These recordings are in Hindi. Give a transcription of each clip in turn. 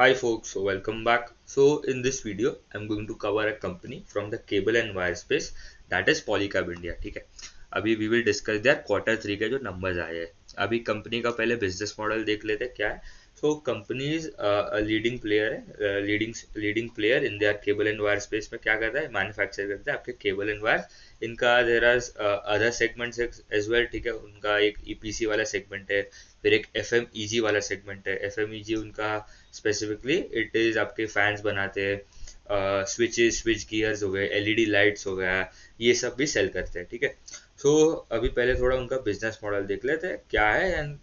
Hi folks, so welcome back. So in this video, I'm going to cover a company from the cable and wire space that is Polycab India. ठीक है, अभी we will discuss their quarter 3 के जो numbers आए हैं. अभी कंपनी का पहले बिजनेस मॉडल देख लेते हैं क्या है. So company is leading player है, leading player in their cable and wire space में. क्या करता है, मैन्युफैक्चर करता है आपके केबल एंड वायर. इनका there are other segments as well. ठीक है, उनका एक ईपीसी वाला सेगमेंट है, फिर एक एफएमईजी वाला सेगमेंट है. एफएमईजी उनका स्पेसिफिकली इट इज आपके फैंस बनाते हैं, स्विचेस, स्विच गियर्स हो गए, एलईडी लाइट्स हो गया, ये सब भी सेल करते हैं. ठीक है, सो अभी पहले थोड़ा उनका बिजनेस मॉडल देख लेते हैं क्या है एंड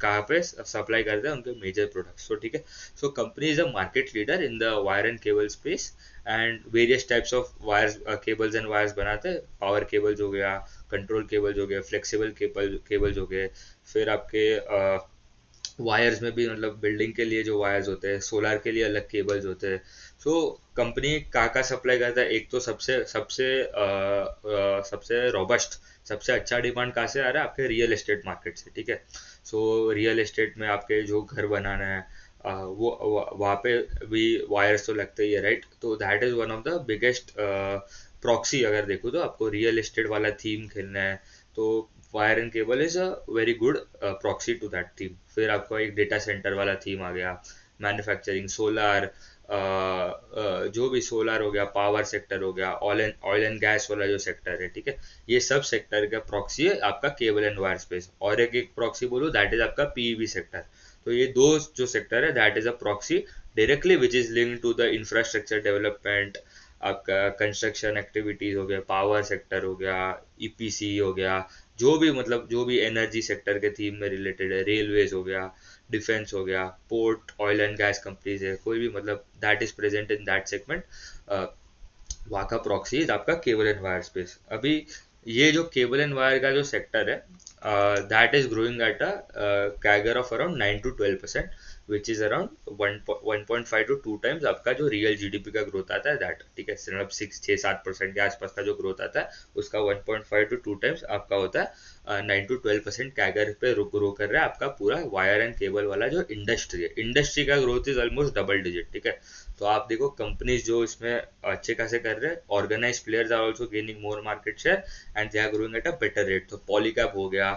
कहाँ पे सप्लाई करते हैं उनके मेजर प्रोडक्ट्स. तो ठीक है, so company is a market leader in the wire and cable space and various types of wires, cables and wires बनाते हैं. पावर केबल्स हो गया, कंट्रोल केबल्स हो गया, फ्लेक्सिबल केबल्स हो गए, फिर आपके वायर्स में भी मतलब बिल्डिंग के लिए जो वायर्स होते हैं, सोलार के लिए अलग केबल्स होते हैं. सो कंपनी का सप्लाई करता है. एक तो सबसे सबसे सबसे रोबस्ट, सबसे अच्छा डिमांड कहाँ से आ रहा है, आपके रियल एस्टेट मार्केट से. ठीक है, सो रियल एस्टेट में आपके जो घर बनाना है, वो वहाँ पे भी वायर्स तो लगते ही है, राइट. तो that is one of the biggest proxy. अगर देखो तो आपको रियल एस्टेट वाला थीम खेलना है तो wire and cable is a very good proxy to that theme. फिर आपको एक डेटा सेंटर वाला थीम आ गया, मैन्युफैक्चरिंग, सोलार, जो भी सोलार हो गया, पावर सेक्टर हो गया, ऑयल एंड गैस वाला जो सेक्टर है. ठीक है, ये सब सेक्टर का प्रॉक्सी है आपका केबल एंड वायर स्पेस. और एक प्रॉक्सी बोलो दैट इज आपका पीईवी सेक्टर. तो ये दो जो सेक्टर है that is a proxy directly which is linked to the infrastructure development. आपका कंस्ट्रक्शन एक्टिविटीज हो गया, पावर सेक्टर हो गया, ईपीसी हो गया, जो भी मतलब जो भी एनर्जी सेक्टर के थीम में रिलेटेड है, रेलवेज हो गया, डिफेंस हो गया, port, oil and gas companies है, कोई भी मतलब that is present in that segment, वहाँ का प्रॉक्सी इज आपका केबल एंड वायर स्पेस. अभी ये जो केबल एंड वायर का जो सेक्टर है that is growing at a CAGR of around 9 to 12%, which is around 1.5 to 2 times आपका जो रियल जीडीपी का ग्रोथ आता है दैट. ठीक है, मतलब 6-7% के आसपास का जो ग्रोथ आता है उसका 1.5 to 2 टाइम्स आपका होता है. 9 to 12% कैगर पे ग्रो कर रहा है आपका पूरा वायर एंड केबल वाला जो इंडस्ट्री है. इंडस्ट्री का growth is almost double digit. ठीक है, तो आप देखो कंपनीज जो इसमें अच्छे खासे कर रहे हैं, organise players are also gaining more market share and they are growing at a better rate. तो पॉलीकैब हो गया,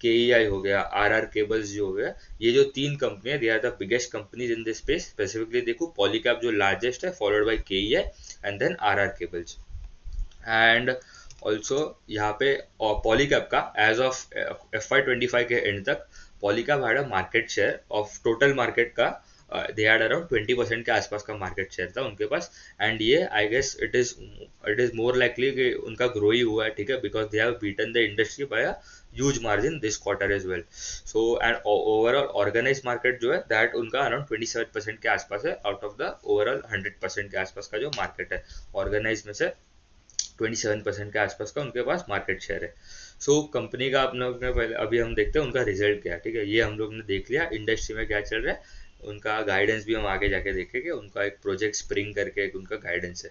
केईआई हो गया, आरआर केबल्स जो हो गया, ये जो तीन company they are the biggest companies in this space. Specifically देखो पॉलीकैब जो लार्जेस्ट है, followed by KEI and then RR cables. And also यहाँ पे पॉलीकैब का एज ऑफ FY 2025 के एंड तक Polycab had a market share of total market का, दे हैड अराउंड 20% के आसपास का मार्केट शेयर था उनके पास. एंड ये I guess it is more likely कि उनका ग्रो ही हुआ है. ठीक है, because they have beaten the industry by a huge margin this quarter as well. So and overall organise market जो है दैट उनका अराउंड 27% के आसपास है आउट ऑफ द ओवरऑल 100% के आसपास का जो मार्केट है. ऑर्गेनाइज में से 27% के आसपास का उनके पास मार्केट शेयर है. सो कंपनी का अपने अपने पहले अभी हम देखते हैं उनका रिजल्ट क्या है. ठीक है, ये हम लोग ने देख लिया इंडस्ट्री में क्या चल रहा है. उनका गाइडेंस भी हम आगे जाके देखेंगे. उनका एक प्रोजेक्ट स्प्रिंग करके एक उनका गाइडेंस है.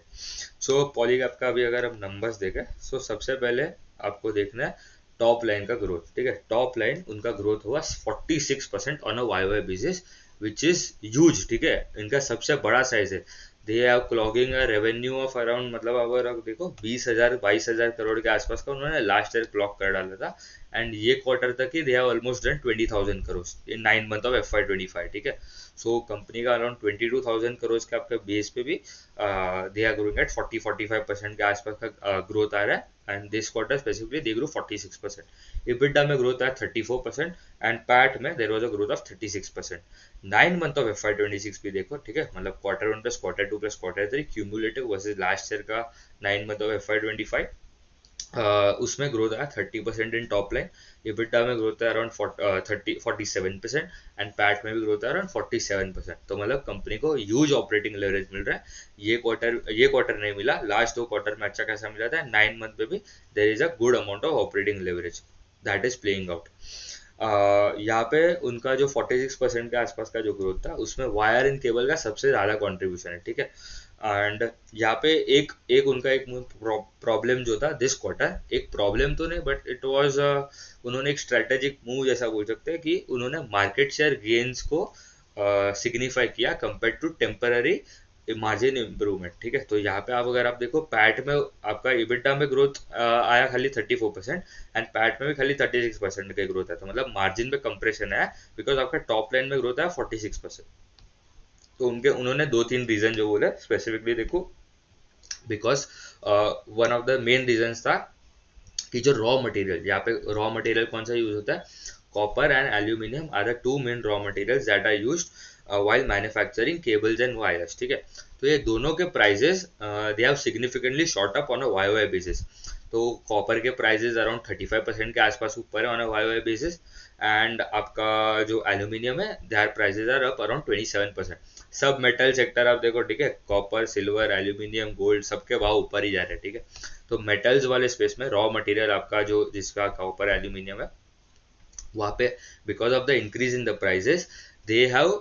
सो पॉलीकैब का भी अगर हम नंबर्स देखें, सो सबसे पहले आपको देखना है टॉप लाइन का ग्रोथ. ठीक है, टॉप लाइन उनका ग्रोथ हुआ 46% on a Y basis which is huge. ठीक है, इनका सबसे बड़ा साइज है. They are clocking a revenue of around, मतलब अगर आप देखो 20,000-22,000 करोड़ के आसपास का उन्होंने लास्ट ईयर क्लॉक कर डाला था. एंड ये क्वार्टर तक ही they have almost done 20,000 crore in 9 month of FY 2025. ठीक है, सो कंपनी का अराउंड 22,000 करोड़ के आपके बेस पे भी दे आर ग्रोइंग एट 40-45% के आसपास का ग्रोथ आ रहा है. And this quarter specifically they grow 46%. EBITDA में ग्रोथ आया 34% एंड पैट में there was a growth of 36%. 9 month of FY 2026 भी देखो. ठीक है, मतलब Q1 plus Q2 plus Q3 cumulative versus last year का 9 मंथ ऑफ FY 2025, उसमें ग्रोथ आया 30% इन टॉप लाइन. इबिटा में ग्रोथ है अराउंड 47% एंड पैट में भी ग्रोथ है अराउंड 47%. तो मतलब कंपनी को ह्यूज ऑपरेटिंग लेवरेज मिल रहा है. ये क्वार्टर नहीं मिला, लास्ट 2 क्वार्टर में अच्छा खासा मिला था. 9 मंथ में भी there is a good amount of operating leverage that is playing out. यहाँ पे उनका जो 46% के आसपास का जो ग्रोथ था उसमें वायर एंड केबल का सबसे ज़्यादा कंट्रीब्यूशन है. ठीक है, एंड यहाँ पे एक एक उनका एक प्रॉब्लम जो था दिस क्वार्टर, एक प्रॉब्लम तो नहीं बट इट वाज उन्होंने एक स्ट्रेटेजिक मूव जैसा बोल सकते हैं कि उन्होंने मार्केट शेयर गेन्स को सिग्निफाई किया compare to temporary margin improvement. ठीक है, तो यहाँ पे आप अगर आप देखो पैट में आपका इबिटा में ग्रोथ आया खाली 34% एंड पैट में भी खाली 36% का ग्रोथ है, तो मतलब मार्जिन में कंप्रेशन है बिकॉज आपका टॉप लाइन में ग्रोथ है 46%। तो उन्होंने दो तीन रीजन जो बोले स्पेसिफिकली देखो, because one of the main reason था कि जो रॉ मटेरियल, यहाँ पे रॉ मटेरियल कौन सा यूज होता है, copper and aluminium are the two main raw materials that are used while manufacturing cables and wires. ठीक है, तो ये दोनों के prices they have significantly shot up on a Y basis. तो कॉपर के प्राइजेस अराउंड 35% के आसपास ऊपर है on a Y basis, and आपका जो एल्यूमिनियम है their prices are up around 27%। सब मेटल सेक्टर आप देखो, ठीक है, कॉपर, सिल्वर, एल्यूमिनियम, गोल्ड, सबके भाव ऊपर ही जा रहे हैं। ठीक है, तो मेटल्स वाले स्पेस में रॉ मटेरियल आपका जो जिसका कॉपर एल्यूमिनियम है वहाँ पे because of the increase in the prices they have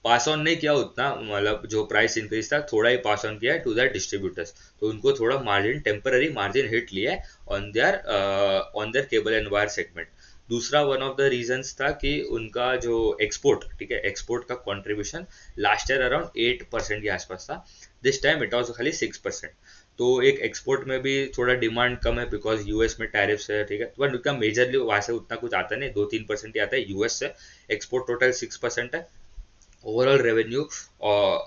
pass on नहीं किया उतना, मतलब जो प्राइस इंक्रीज था थोड़ा ही पास ऑन किया टू द डिस्ट्रीब्यूटर्स, तो उनको थोड़ा मार्जिन टेम्पररी मार्जिन हिट लिया है on their cable and wire segment. दूसरा वन ऑफ द रीजंस था कि उनका जो एक्सपोर्ट, ठीक है, एक्सपोर्ट का कंट्रीब्यूशन लास्ट ईयर अराउंड 8% के आसपास था, दिस टाइम इट वाज खाली 6%। तो एक एक्सपोर्ट में भी थोड़ा डिमांड कम है बिकॉज यूएस में टैरिफ्स है। ठीक है, बट उनका मेजरली वहां से उतना कुछ आता नहीं, 2-3% ही आता है यूएस से। एक्सपोर्ट टोटल 6% है। overall revenue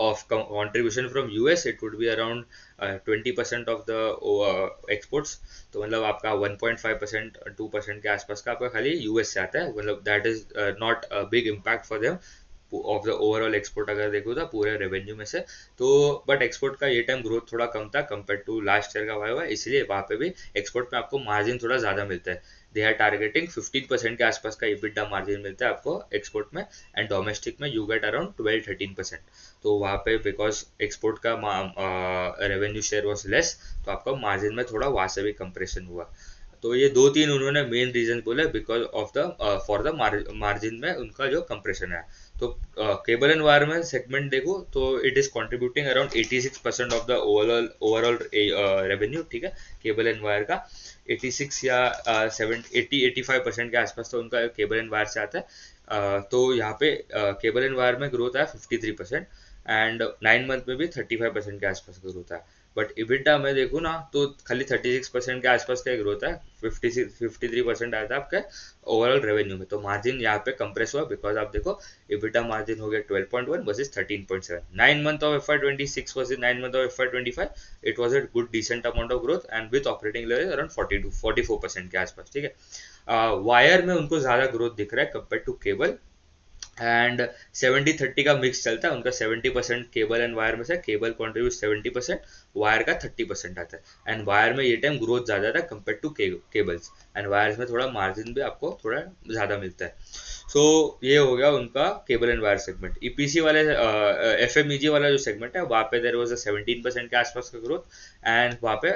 of contribution from US it would be around 20% of the exports। तो मतलब आपका 1.5% 2% के आसपास का आपका खाली यूएस से आता है, मतलब that is not a big impact for them of the overall export अगर देखो तो पूरे रेवेन्यू में से। तो बट एक्सपोर्ट का ये टाइम ग्रोथ थोड़ा कम था कंपेयर टू लास्ट ईयर का हुआ, इसलिए वहाँ पे भी एक्सपोर्ट में आपको मार्जिन थोड़ा ज़्यादा मिलता है। दे आर टारगेटिंग 15% के आसपास का इबिटा मार्जिन मिलता है आपको एक्सपोर्ट में, एंड डोमेस्टिक में यू गेट अराउंड 12-13%। तो वहाँ पे बिकॉज एक्सपोर्ट का रेवेन्यू शेयर वॉज लेस, तो आपका मार्जिन में थोड़ा वहाँ से भी कंप्रेशन हुआ। तो ये दो तीन उन्होंने मेन रीजन बोले because of the for the margin में उनका जो कंप्रेशन है। तो केबल एंड वायर में सेगमेंट देखो तो it is contributing around 86% of the overall revenue. ठीक है, केबल एंड वायर का 86 या 80-85% के आसपास तो उनका केबल एंड वायर से आता है। तो यहाँ पे केबल एंड वायर में ग्रोथ है 53% एंड 9 मंथ में भी 35% के आसपास का ग्रोथ है। बट इबिटा में देखो ना तो खाली 36% के आसपास का ग्रोथ है, 53% आया था आपके ओवरऑल रेवेन्यू में। तो मार्जिन यहाँ पे कंप्रेस हुआ बिकॉज आप देखो इबिटा मार्जिन हो गया 12.1 versus 13.7। 9 month of FY26 versus 9 month of FY25 it was a good decent amount of growth and with operating leverage around 42-44% के आसपास। ठीक है, वायर में उनको ज्यादा ग्रोथ दिख रहा है कंपेयर टू केबल, एंड 70-30 का मिक्स चलता है उनका। 70% केबल एंड वायर में से केबल कॉन्ट्रीब्यूट 70%, वायर का 30% आता है, एंड वायर में ये टाइम ग्रोथ ज्यादा था compare to cables, and wires में थोड़ा मार्जिन भी आपको थोड़ा ज्यादा मिलता है। सो ये हो गया उनका cable and wire segment. EPC वाले एफएमईजी वाला जो सेगमेंट है वहाँ पे देर वाज 17% के आसपास का ग्रोथ, एंड वहाँ पे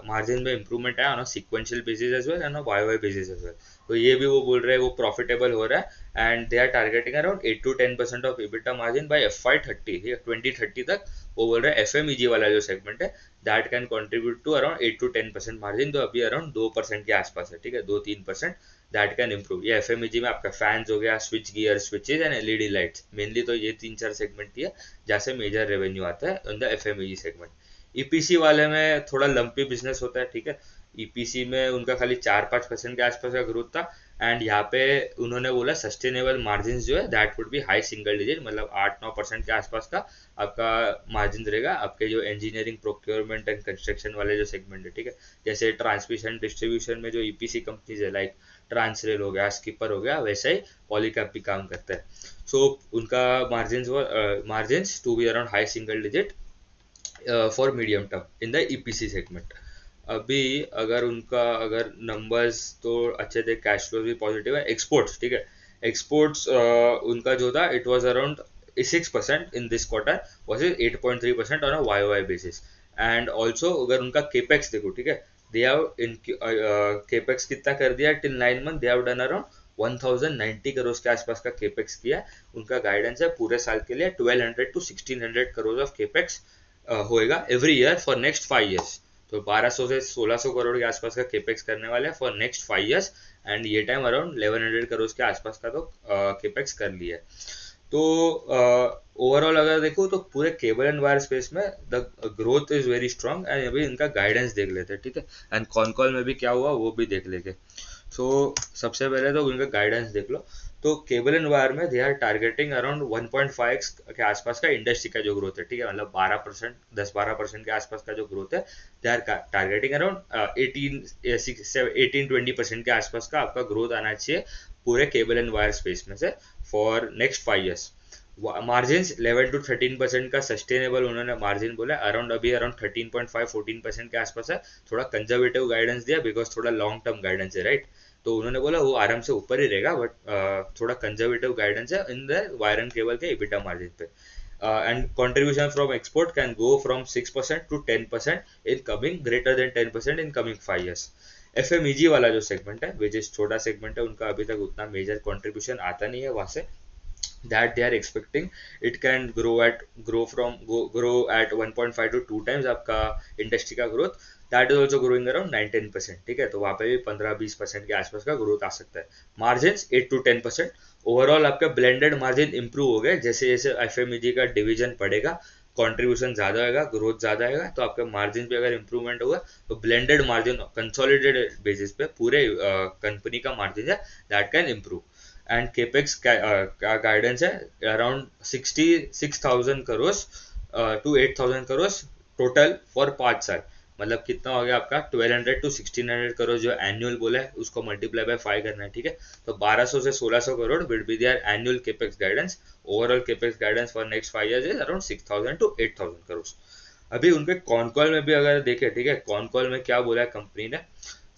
मार्जिन में इंप्रूवमेंट है on a sequential basis as well and Y basis as well. तो ये भी वो बोल रहे हैं वो प्रॉफिटेबल हो रहा है, and they are targeting around 8-10% of EBITDA margin by FY30 2030 तक। वो बोल रहे हैं एफएमईजी वाला जो सेगमेंट है that can contribute to around 8-10% margin, तो अभी अराउंड 2% के आसपास है। ठीक है, 2-3% दैट कैन इम्प्रूव। ये एफएमईजी में आपका फैंस हो गया, switch gear, switches and LED lights, mainly तो ये 3-4 सेगमेंट ही है जहाँ से मेजर रेवेन्यू आता है in the FMEG segment. EPC वाले में थोड़ा लंपी बिजनेस होता है। ठीक है, ईपीसी में उनका खाली 4-5% के आसपास का ग्रोथ था, एंड यहाँ पे उन्होंने बोला सस्टेनेबल मार्जिन जो है that would B high single digit, मतलब 8-9% के आसपास का आपका मार्जिन रहेगा आपके जो इंजीनियरिंग, प्रोक्योरमेंट एंड कंस्ट्रक्शन वाले जो सेगमेंट है। ठीक है, जैसे ट्रांसमिशन डिस्ट्रीब्यूशन में जो ईपीसी कंपनीज है लाइक ट्रांसरेल हो गया, स्किपर हो गया, वैसा ही पॉलीकैब भी काम करता है। सो उनका margin to be around high single digit for medium term in the EPC segment. अभी अगर नंबर्स तो अच्छे थे, कैश फ्लो भी पॉजिटिव है। एक्सपोर्ट्स, ठीक है, एक्सपोर्ट्स उनका जो था it was around 6% in this quarter versus 8.3% on a Y basis. And also अगर उनका केपेक्स देखो, ठीक है, दे हैव इन केपेक्स कितना कर दिया till 9 month, they have done around 1090 crore के आसपास का केपेक्स किया। उनका गाइडेंस है पूरे साल के लिए 1200-1600 करोड़ ऑफ केपेक्स होएगा every year for next 5 years. तो 1200 से 1600 करोड़ के आसपास का केपेक्स करने वाले हैं फॉर नेक्स्ट 5 ईयर्स, एंड ये टाइम अराउंड 1100 करोड़ के आसपास का तो केपेक्स कर लिया है। तो ओवरऑल अगर देखो तो पूरे केबल एंड वायर स्पेस में the growth is very strong and अभी इनका गाइडेंस देख लेते हैं, ठीक है, एंड कॉन कॉल में भी क्या हुआ वो भी देख लेंगे। सो सबसे पहले तो उनका गाइडेंस देख लो। तो केबल एंड वायर में दे आर टारगेटिंग अराउंड 1.5x के आसपास का इंडस्ट्री का जो ग्रोथ है, ठीक है, मतलब 12%, 10-12% के आसपास का जो ग्रोथ है, दे आर टारगेटिंग अराउंड 18-20% के आसपास का आपका ग्रोथ आना चाहिए पूरे केबल एंड वायर स्पेस में से फॉर नेक्स्ट 5 years। मार्जिन 11-13% का सस्टेनेबल उन्होंने मार्जिन बोला, अराउंड अभी अराउंड 13.5-14% के आसपास है। थोड़ा कंजर्वेटिव गाइडेंस दिया बिकॉज थोड़ा लॉन्ग टर्म गाइडेंस है, राइट। तो उन्होंने बोला वो आराम से ऊपर ही रहेगा, बट थोड़ा कंजर्वेटिव गाइडेंस है in the wire and cable के इबिटा मार्जिन पे। And contribution from export can go from 6% to 10% in coming, greater than 10% in coming 5 years। FMEG वाला जो सेगमेंट है, विच इज छोटा सेगमेंट है, उनका अभी तक उतना मेजर कंट्रीब्यूशन आता नहीं है वहां से, that they are expecting it can grow at 1.5 to 2 times आपका इंडस्ट्री का growth, that is also growing around 9-10%, ठीक है। तो वहाँ पे भी 15-20% के आसपास का ग्रोथ आ सकता है। मार्जिन 8-10%। ओवरऑल आपका ब्लेंडेड मार्जिन इंप्रूव हो गए जैसे जैसे FMEG का डिवीजन पड़ेगा, कंट्रीब्यूशन ज्यादा होगा, ग्रोथ ज्यादा आएगा, तो आपके मार्जिन पे अगर इंप्रूवमेंट होगा तो ब्लेंडेड मार्जिन कंसोलिडेटेड बेसिस पे पूरे कंपनी का मार्जिन है that can improve. And capex का गाइडेंस है around 66,000 crore to 8,000 crore total for 5 साल। मतलब कितना हो गया आपका 1200 to 1600 करोड़ जो एनुअल बोला है उसको मल्टीप्लाई बाय 5 करना है, ठीक है। तो 1200 से 1600 crore will be there annual capex guidance. Overall capex guidance for next 5 years is around 6,000 to 8,000 crore. अभी उनके कॉन कॉल में भी अगर देखें, ठीक है, कॉन कॉल में क्या बोला है कंपनी ने।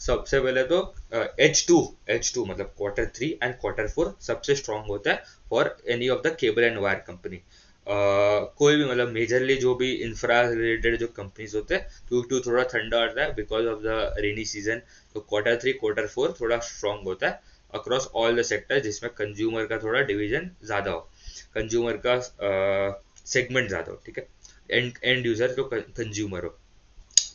सबसे पहले तो H2 मतलब Q3 एंड Q4 सबसे स्ट्रांग होता है for any of the cable and wire company. कोई भी मतलब मेजरली जो भी इंफ्रा रिलेटेड जो कंपनीज होते हैं, Q2 थोड़ा ठंडा आता है because of the rainy season. तो Q3 Q4 थोड़ा स्ट्रांग होता है अक्रॉस ऑल द सेक्टर, जिसमें कंज्यूमर का थोड़ा डिवीजन ज्यादा हो, कंज्यूमर का सेगमेंट ज्यादा हो, ठीक है, एंड यूजर जो कंज्यूमर हो।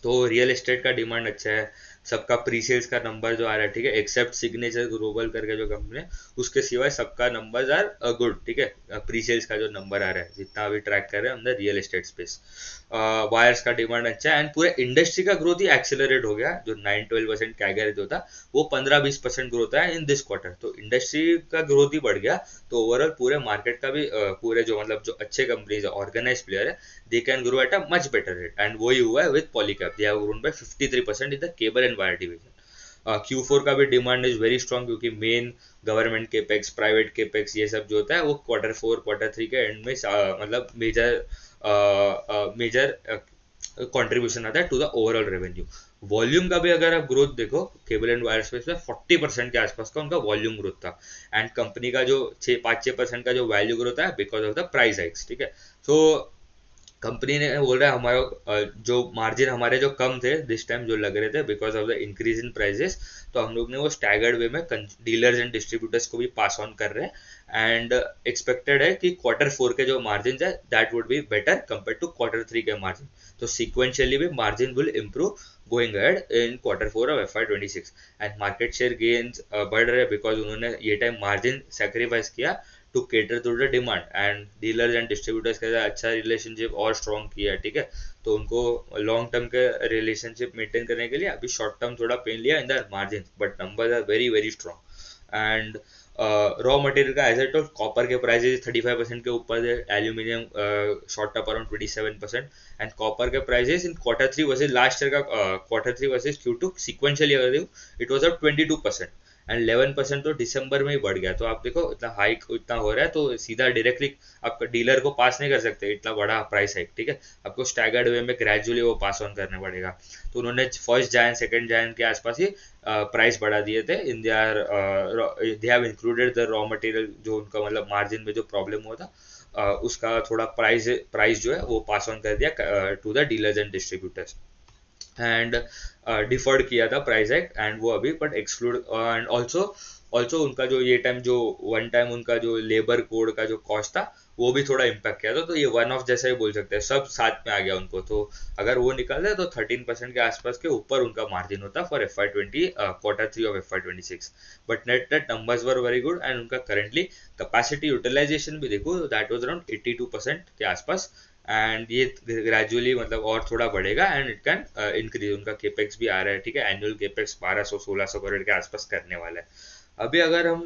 तो रियल एस्टेट का डिमांड अच्छा है, सबका प्री सेल्स का नंबर जो आ रहा है, ठीक है, एक्सेप्ट सिग्नेचर ग्लोबल करके जो कंपनी है उसके सिवाय सबका नंबर्स आर गुड, ठीक है। प्री सेल्स का जो नंबर आ रहा है जितना अभी ट्रैक कर रहे हैं अंदर रियल एस्टेट स्पेस, वायर्स का डिमांड अच्छा है एंड पूरे इंडस्ट्री का ग्रोथ ही एक्सेलरेट हो गया। जो 9-12% कैगर जो था वो 15-20% ग्रोथ है इन दिस क्वार्टर, तो इंडस्ट्री का ग्रोथ ही बढ़ गया। तो ओवरऑल पूरे मार्केट का भी पूरे जो मतलब जो अच्छे कंपनीज है, ऑर्गेनाइज प्लेयर है, they can grow at a much better rate and वही हुआ है with Polycab, they have grown by 53% in the cable and wire division। Q4 का भी डिमांड इज वेरी स्ट्रांग क्योंकि main government capex, private capex ये सब जो होता है वो Q4 Q3 के एंड में मतलब मेजर कंट्रीब्यूशन आता है to the overall revenue. Volume का भी अगर आप ग्रोथ देखो केबल एंड वायर स्पेस में 40% के आसपास का उनका वॉल्यूम ग्रोथ था एंड कंपनी का जो 5-6% का जो वैल्यू ग्रोथ है because of the price hikes, ठीक है। सो कंपनी ने बोल रहा है हमारा जो मार्जिन हमारे जो कम थे दिस टाइम जो लग रहे थे because of the increase in prices, तो हम लोग ने वो स्टैगर्ड वे में डीलर्स एंड डिस्ट्रीब्यूटर्स को भी पास ऑन कर रहे हैं एंड एक्सपेक्टेड है कि Q4 के जो मार्जिन है that would be better compare to Q3 के मार्जिन। तो सिक्वेंशियली भी margin will improve going ahead in Q4 of FY26 and market share gains बढ़ रहे हैं बिकॉज उन्होंने ये टाइम मार्जिन सेक्रीफाइस किया to cater to the demand and dealers and distributors के साथ अच्छा रिलेशनशिप और स्ट्रॉन्ग किया है, ठीक है। तो उनको लॉन्ग टर्म के रिलेशनशिप मेंटेन करने के लिए अभी शॉर्ट टर्म थोड़ा पेन लिया in the margin, but numbers are very very strong. And raw material का एज टोल कॉपर के प्राइसेस 35% के ऊपर है, aluminium shot up around 27% and copper के prices in Q3 versus last year का Q3 वर्सेस Q2 सिक्वेंशियली अगर देखो इट वाज अप 22% एंड 11% तो दिसंबर में ही बढ़ गया। तो आप देखो इतना हाइक इतना हो रहा है तो सीधा डायरेक्टली आप डीलर को पास नहीं कर सकते इतना बड़ा प्राइस हाइक, ठीक है। आपको स्टैगर्ड वे में ग्रेजुअली वो पास ऑन करना पड़ेगा। तो उन्होंने 1 Jan 2 Jan के आसपास ही प्राइस बढ़ा दिए थे in they have included the raw material, जो उनका मतलब मार्जिन में जो प्रॉब्लम हुआ था उसका थोड़ा प्राइस जो है वो पास ऑन कर दिया to the dealers and distributors and deferred किया था प्राइस हाइक एंड वो अभी बट एक्सक्लूड एंड ऑल्सो उनका जो ये टाइम जो वन टाइम उनका जो लेबर कोड का जो कॉस्ट था वो भी थोड़ा इम्पैक्ट किया था। तो ये वन ऑफ जैसा ही बोल सकते हैं, सब साथ में आ गया उनको। तो अगर वो निकल जाए तो 13% के आसपास के ऊपर उनका मार्जिन होता for FY20 Q3 of FY26। But net net numbers were very good and उनका करेंटली कैपेसिटी यूटिलाइजेशन भी देखो दैट वाज अराउंड 82% के आसपास। एंड ये ग्रेजुअली मतलब और थोड़ा बढ़ेगा एंड इट कैन इंक्रीज। उनका केपेक्स भी आ रहा है, ठीक है, एनुअल केपेक्स 1200-1600 करोड़ के आसपास करने वाला है। अभी अगर हम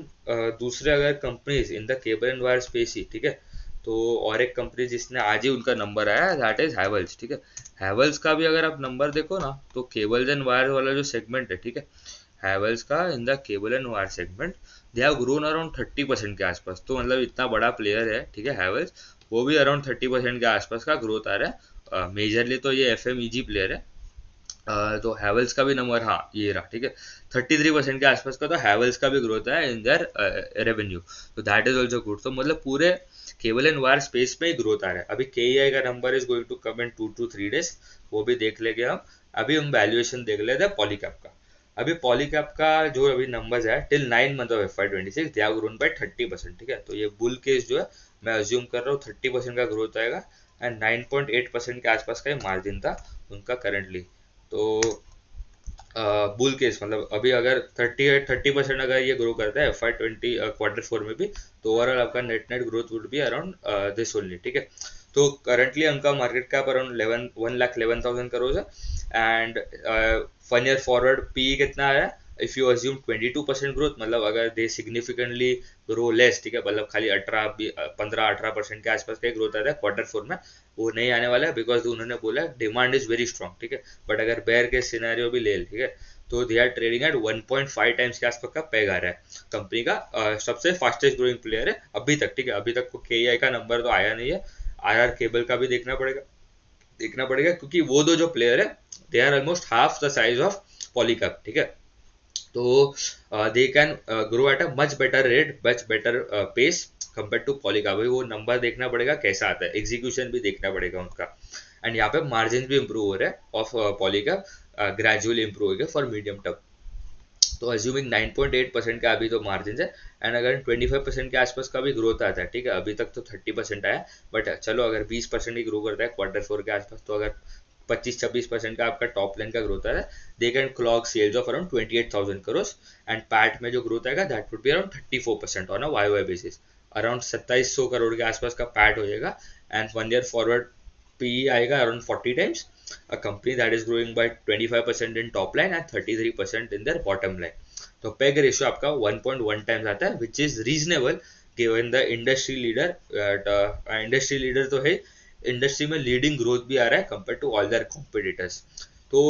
दूसरे अगर companies in the cable and wire space ही, ठीक है, तो और एक कंपनी जिसने आज ही उनका नंबर आया दैट इज हैवेल्स, ठीक है। हैवेल्स का भी अगर आप नंबर देखो ना तो केबल्स एंड वायर वाला जो सेगमेंट है, ठीक है, हैवेल्स का इन the cable and wire segment they have grown around 30% के आसपास। तो मतलब इतना बड़ा प्लेयर है, ठीक है, हैवेल्स, वो भी अराउंड 30% के आसपास का ग्रोथ आ रहा है। मेजरली तो ये FMEG प्लेयर है। तो हैवेल्स का भी नंबर, हाँ ये रहा, ठीक है, 33% के आसपास का। तो हैवेल्स का भी ग्रोथ है इन देयर रेवेन्यू, तो दैट इज ऑल्सो गुड। तो मतलब पूरे केबल एंड वायर स्पेस में ही ग्रोथ आ रहा है। अभी KEI का number is going to come in 2 to 3 days, वो भी देख लेंगे हम। अभी हम वैल्यूएशन देख लेते हैं पॉलीकैप का। अभी पॉलीकैप का जो अभी नंबर्स है till 9 month of FY26 they have grown by 30%, ठीक है। तो ये बुल केस जो है मैं अज्यूम कर रहा हूँ 30% का ग्रोथ आएगा एंड 9.8% के आसपास का मार्जिन था उनका करेंटली। तो बुल केस मतलब अभी अगर 30% अगर ये ग्रो करता है FY20 Q4 में भी, तो ओवरऑल आपका net net growth would be around this only, ठीक है। तो करंटली उनका मार्केट कैप अराउंड 1,11,000 करोड़ है एंड 1 ईयर फॉरवर्ड पी कितना है, इफ यू अज्यूम 22% ग्रोथ, मतलब अगर दे सिग्निफिकेंटली ग्रो लेस, ठीक है, मतलब खाली 15-18% के आसपास का ग्रोथ आता है Q4 में, वो नहीं आने वाला है बिकॉज उन्होंने बोला डिमांड इज वेरी स्ट्रॉन्ग, ठीक है। बट अगर बेयर के सिनेरियो भी ले, ठीक है, तो they are trading at 1.5 times के आसपास का पैग आ रहा है। कंपनी का सबसे फास्टेस्ट ग्रोइंग प्लेयर है अभी तक, ठीक है। अभी तक को KEI का नंबर तो आया नहीं है, RR केबल का भी देखना पड़ेगा क्योंकि वो दो जो प्लेयर है they are almost half the size of Polycab, ठीक है। तो they can grow at a much better rate, much better pace compare to Polycab. वो नंबर देखना पड़ेगा कैसा आता है, एग्जीक्यूशन भी देखना पड़ेगा उनका। एंड यहाँ पे मार्जिन भी इंप्रूव हो रहा है ऑफ पॉलीकैप, ग्रेजुअली इंप्रूव हो गया फॉर मीडियम टर्म। तो अज्यूमिंग 9.8% का अभी तो मार्जिन है एंड अगर 25% के आसपास का भी ग्रोथ आता है, ठीक है, अभी तक तो 30% आया, बट चलो अगर 20% ही ग्रो करता है Q4 के आसपास, तो अगर 25-26% का आपका टॉप लाइन का ग्रोथ है, they can clock sales of around 28,000 crore and PAT में जो ग्रोथ आएगा that would be around 34% on a YOY basis. Around 2700 crore के आसपास का पैट हो जाएगा एंड 1 ईयर फॉरवर्ड PE आएगा around 40 times. A company that is growing by 25% in top line and 33% in their bottom line. तो पेग रेशियो आपका 1.1 टाइम्स आता है which is reasonable given the industry leader. Industry leader तो है, इंडस्ट्री में लीडिंग ग्रोथ भी आ रहा है compare to all their competitors. तो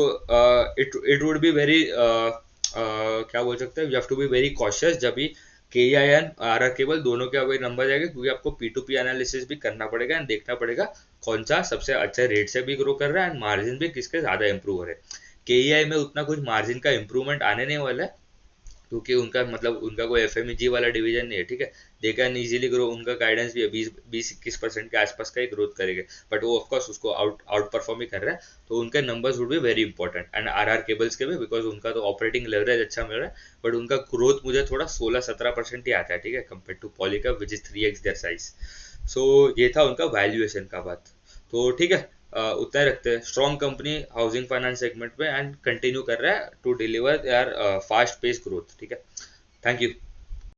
इट वुड बी वेरी क्या बोल सकते हैं, you have to be very cautious जब भी KEI एंड RR केबल दोनों के अभी नंबर जाएंगे, क्योंकि आपको P2P एनालिसिस भी करना पड़ेगा एंड देखना पड़ेगा कौन सा सबसे अच्छे रेट से भी ग्रो कर रहा है एंड मार्जिन भी किसके ज्यादा इंप्रूव हो रहे हैं। KEI में उतना कुछ मार्जिन का इंप्रूवमेंट आने नहीं वाला है क्योंकि उनका मतलब उनका कोई FMEG वाला डिवीजन नहीं है, ठीक है। दे कैन इजीली ग्रो, उनका गाइडेंस भी है 20-21% के आसपास का ही ग्रोथ करेंगे, बट वो ऑफकोर्स उसको आउट परफॉर्म ही कर रहा है। तो उनके numbers would be very important and RR cables के भी, बिकॉज उनका तो ऑपरेटिंग लेवरेज अच्छा मिल रहा है, बट उनका ग्रोथ मुझे थोड़ा 16-17% ही आता है, ठीक है, compare to Polycab which is 3x their size. So ये था उनका वैल्यूएशन का बात। तो ठीक है, उतना ही रखते हैं। Strong company housing finance segment में एंड कंटिन्यू कर रहा है टू डिलीवर यार फास्ट पेस ग्रोथ, ठीक है। Thank you.